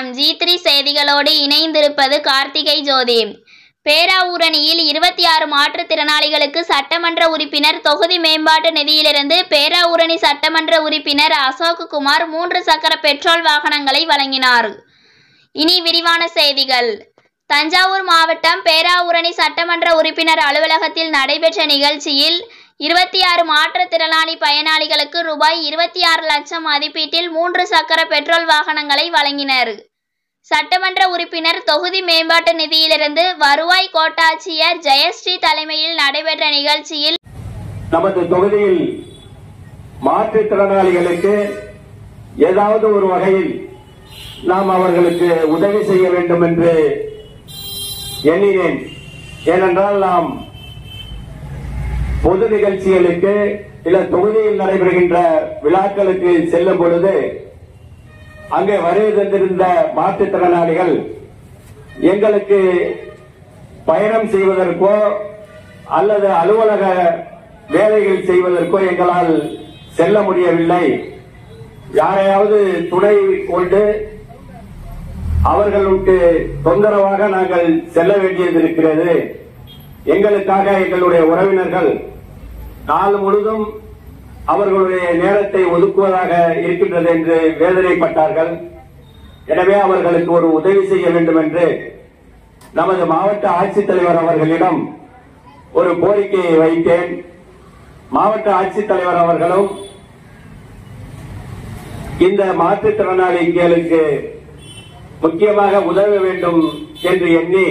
வணக்கம். G3 செய்திகளோடு இணைந்திருப்பது கார்த்திகை ஜோதி. பேராவூரணியில் 26 மாற்றுத்திறனாளிகளுக்கு சட்டமன்ற உறுப்பினர் தொகுதி மேம்பாட்டு நிதியிலிருந்து பேராவூரணி சட்டமன்ற உறுப்பினர் அசோக்குமார் 3 சக்கர பெட்ரோல் வாகனங்களை வழங்கினார். இனி விரிவான செய்திகள். தஞ்சாவூர் மாவட்டம் பேராவூரணி சட்டமன்ற உறுப்பினர் அலுவலகத்தில் நடைபெற்ற நிகழ்ச்சியில் 26 மாற்றுத்திறனாளி பயனாளிகளுக்கு ரூபாய் 26 லட்சம் மதிப்பீட்டில் 3 சக்கர பெட்ரோல் வாகனங்களை வழங்கினர். சட்டமன்ற உறுப்பினர் தொகுதி மேம்பாட்டு நிதியிலிருந்து வருவாய் கோட்டாட்சியர் ஜெயஸ்ரீ தலைமையில் நடைபெற்ற நிகழ்ச்சியில் நமது தொகுதியில் மாற்றுத்திறனாளிகளுக்கு ஏதாவது ஒரு வகையில் நாம் அவர்களுக்கு உதவி செய்ய வேண்டும் என்று எண்ணினேன். ஏனென்றால் நாம் பொது நிகழ்ச்சிகளுக்கு இல்ல தொகுதியில் நடைபெறுகின்ற விழாக்களுக்கு செல்லும் பொழுது அங்கே வருகை தந்திருந்த மாற்றுத்திறனாளிகள் எங்களுக்கு பயணம் செய்வதற்கோ அல்லது அலுவலக வேலைகள் செய்வதற்கோ எங்களால் செல்ல முடியவில்லை. யாரையாவது துணை கொண்டு அவர்களுக்கு தொந்தரவாக நாங்கள் செல்ல வேண்டியது இருக்கிறது. எங்களுக்காக எங்களுடைய உறவினர்கள் நாள் முழுதும் அவர்களுடைய நேரத்தை ஒதுக்குவதாக இருக்கின்றது என்று வேதனைப்பட்டார்கள். எனவே அவர்களுக்கு ஒரு உதவி செய்ய வேண்டும் என்று நமது மாவட்ட ஆட்சித்தலைவர் அவர்களிடம் ஒரு கோரிக்கையை வைத்தேன். மாவட்ட ஆட்சித்தலைவர் அவர்களும் இந்த மாற்றுத்திறனாளிகளுக்கு முக்கியமாக உதவ வேண்டும் என்று எண்ணி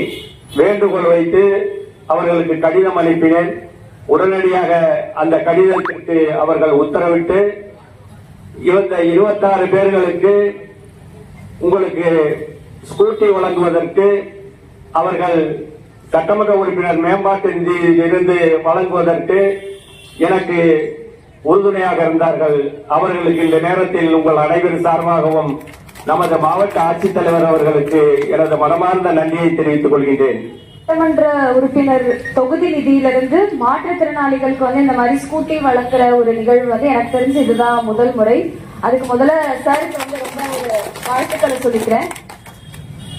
வேண்டுகோள் வைத்து அவர்களுக்கு கடிதம் அனுப்பினேன். உடனடியாக அந்த கடிதத்திற்கு அவர்கள் உத்தரவிட்டு இந்த 26 பேர்களுக்கு உங்களுக்கு ஸ்கூட்டி வழங்குவதற்கு அவர்கள் சட்டமன்ற உறுப்பினர் மேம்பாட்டு நிதியில் இருந்து வழங்குவதற்கு எனக்கு உறுதுணையாக இருந்தார்கள். அவர்களுக்கு இந்த நேரத்தில் உங்கள் அனைவரும் சார்பாகவும் நமது மாவட்ட ஆட்சித்தலைவர் அவர்களுக்கு எனது மனமார்ந்த நன்றியை தெரிவித்துக் கொள்கின்றேன். சட்டமன்ற உறுப்பினர் தொகுதி நிதியிலிருந்து மாற்றுத்திறனாளிகளுக்கு இந்த மாதிரி ஸ்கூட்டி வழங்குற ஒரு நிகழ்வு எனக்கு தெரிஞ்சு இதுதான் முதல் முறை. அதுக்கு முதல்ல சாருக்கு ரொம்ப ஒரு வாழ்த்துக்களை சொல்லிக்கிறேன்.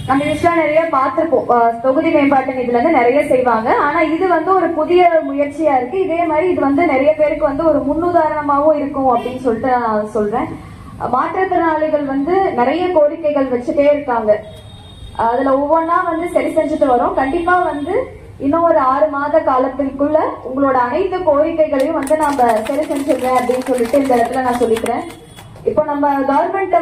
நம்ம விஷயம் நிறைய பார்த்திருப்போம், தொகுதி மேம்பாட்டு நிதியில இருந்து நிறைய செய்வாங்க. ஆனா இது ஒரு புதிய முயற்சியா இருக்கு. இதே மாதிரி இது நிறைய பேருக்கு ஒரு முன்னுதாரணமாவும் இருக்கும் அப்படின்னு சொல்லிட்டு நான் சொல்றேன். மாற்றுத்திறனாளிகள் நிறைய கோரிக்கைகள் வச்சுட்டே இருக்காங்க. அதுல ஒவ்வொன்னா சரி செஞ்சுட்டு வரோம். கண்டிப்பா இன்னும் ஒரு 6 மாத காலத்திற்குள்ள உங்களோட அனைத்து கோரிக்கைகளையும் நாம சரி செஞ்சிடுறேன் அப்படின்னு சொல்லிட்டு இந்த இடத்துல நான் சொல்லிக்கிறேன். இப்போ நம்ம கவர்மெண்ட்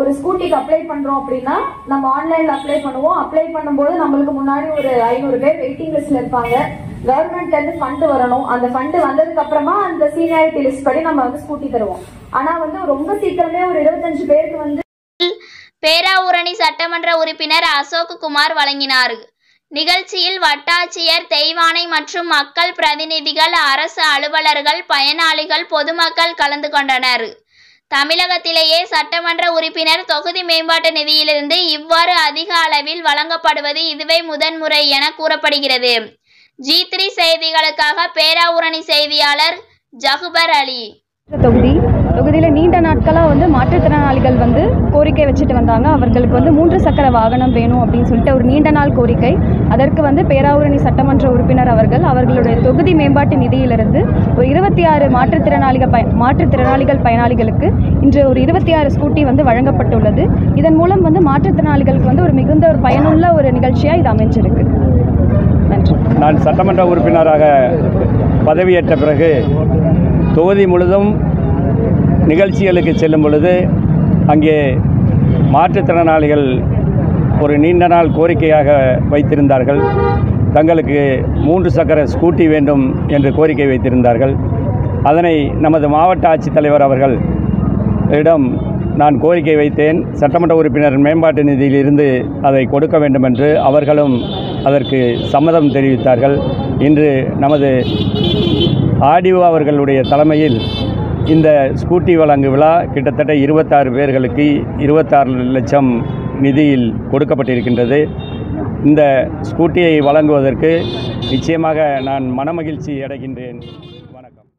ஒரு ஸ்கூட்டிக்கு அப்ளை பண்றோம் அப்படின்னா நம்ம ஆன்லைன்ல அப்ளை பண்ணுவோம். அப்ளை பண்ணும்போது நம்மளுக்கு முன்னாடி ஒரு 500 பேர் வெயிட்டிங் லிஸ்ட்ல இருப்பாங்க. கவர்மெண்ட்ல இருந்து ஃபண்ட் வரணும். அந்த ஃபண்ட் வந்ததுக்கு அப்புறமா அந்த சீனியாரிட்டி லிஸ்ட் படி நம்ம ஸ்கூட்டி தருவோம். ஆனா ரொம்ப சீக்கிரமே ஒரு 25 பேருக்கு பேராவூரணி சட்டமன்ற உறுப்பினர் அசோக்குமார் வழங்கினார். நிகழ்ச்சியில் வட்டாட்சியர் தெய்வானை மற்றும் மக்கள் பிரதிநிதிகள், அரசு அலுவலர்கள், பயனாளிகள், பொதுமக்கள் கலந்து கொண்டனர். தமிழகத்திலேயே சட்டமன்ற உறுப்பினர் தொகுதி மேம்பாட்டு நிதியிலிருந்து இவ்வாறு அதிக அளவில் வழங்கப்படுவது இதுவே முதன்முறை என கூறப்படுகிறது. G3 செய்திகளுக்காக பேராவூரணி செய்தியாளர் ஜகுபர் அலி. தொகுதியில் நீண்ட நாட்களாக மாற்றுத்திறனாளிகள் கோரிக்கை வச்சுட்டு வந்தாங்க. அவர்களுக்கு 3 சக்கர வாகனம் வேணும் அப்படின்னு சொல்லிட்டு ஒரு நீண்ட நாள் கோரிக்கை. அதற்கு பேராவூரணி சட்டமன்ற உறுப்பினர் அவர்களுடைய தொகுதி மேம்பாட்டு நிதியிலிருந்து ஒரு 26 மாற்றுத்திறனாளிகள் பயனாளிகளுக்கு இன்று ஒரு 26 ஸ்கூட்டி வழங்கப்பட்டுள்ளது. இதன் மூலம் மாற்றுத்திறனாளிகளுக்கு ஒரு மிகுந்த ஒரு பயனுள்ள ஒரு நிகழ்ச்சியாக இது அமைஞ்சிருக்கு. நன்றி. நான் சட்டமன்ற உறுப்பினராக பதவியேற்ற பிறகு தொகுதி முழுதும் நிகழ்ச்சிகளுக்கு செல்லும் பொழுது அங்கே மாற்றுத்திறனாளிகள் ஒரு நீண்ட நாள் கோரிக்கையாக வைத்திருந்தார்கள். தங்களுக்கு 3 சக்கர ஸ்கூட்டி வேண்டும் என்று கோரிக்கை வைத்திருந்தார்கள். அதனை நமது மாவட்ட ஆட்சித்தலைவர் அவர்களிடம் நான் கோரிக்கை வைத்தேன். சட்டமன்ற உறுப்பினர் மேம்பாட்டு நிதியிலிருந்து அதை கொடுக்க வேண்டும் என்று அவர்களும் அதற்கு சம்மதம் தெரிவித்தார்கள். இன்று நமது ஆடிஓ அவர்களுடைய தலைமையில் இந்த ஸ்கூட்டி வழங்கு விழா கிட்டத்தட்ட 26 பேர்களுக்கு 26 லட்சம் நிதியில் கொடுக்கப்பட்டிருக்கின்றது. இந்த ஸ்கூட்டியை வழங்குவதற்கு நிச்சயமாக நான் மனமகிழ்ச்சி அடைகின்றேன்.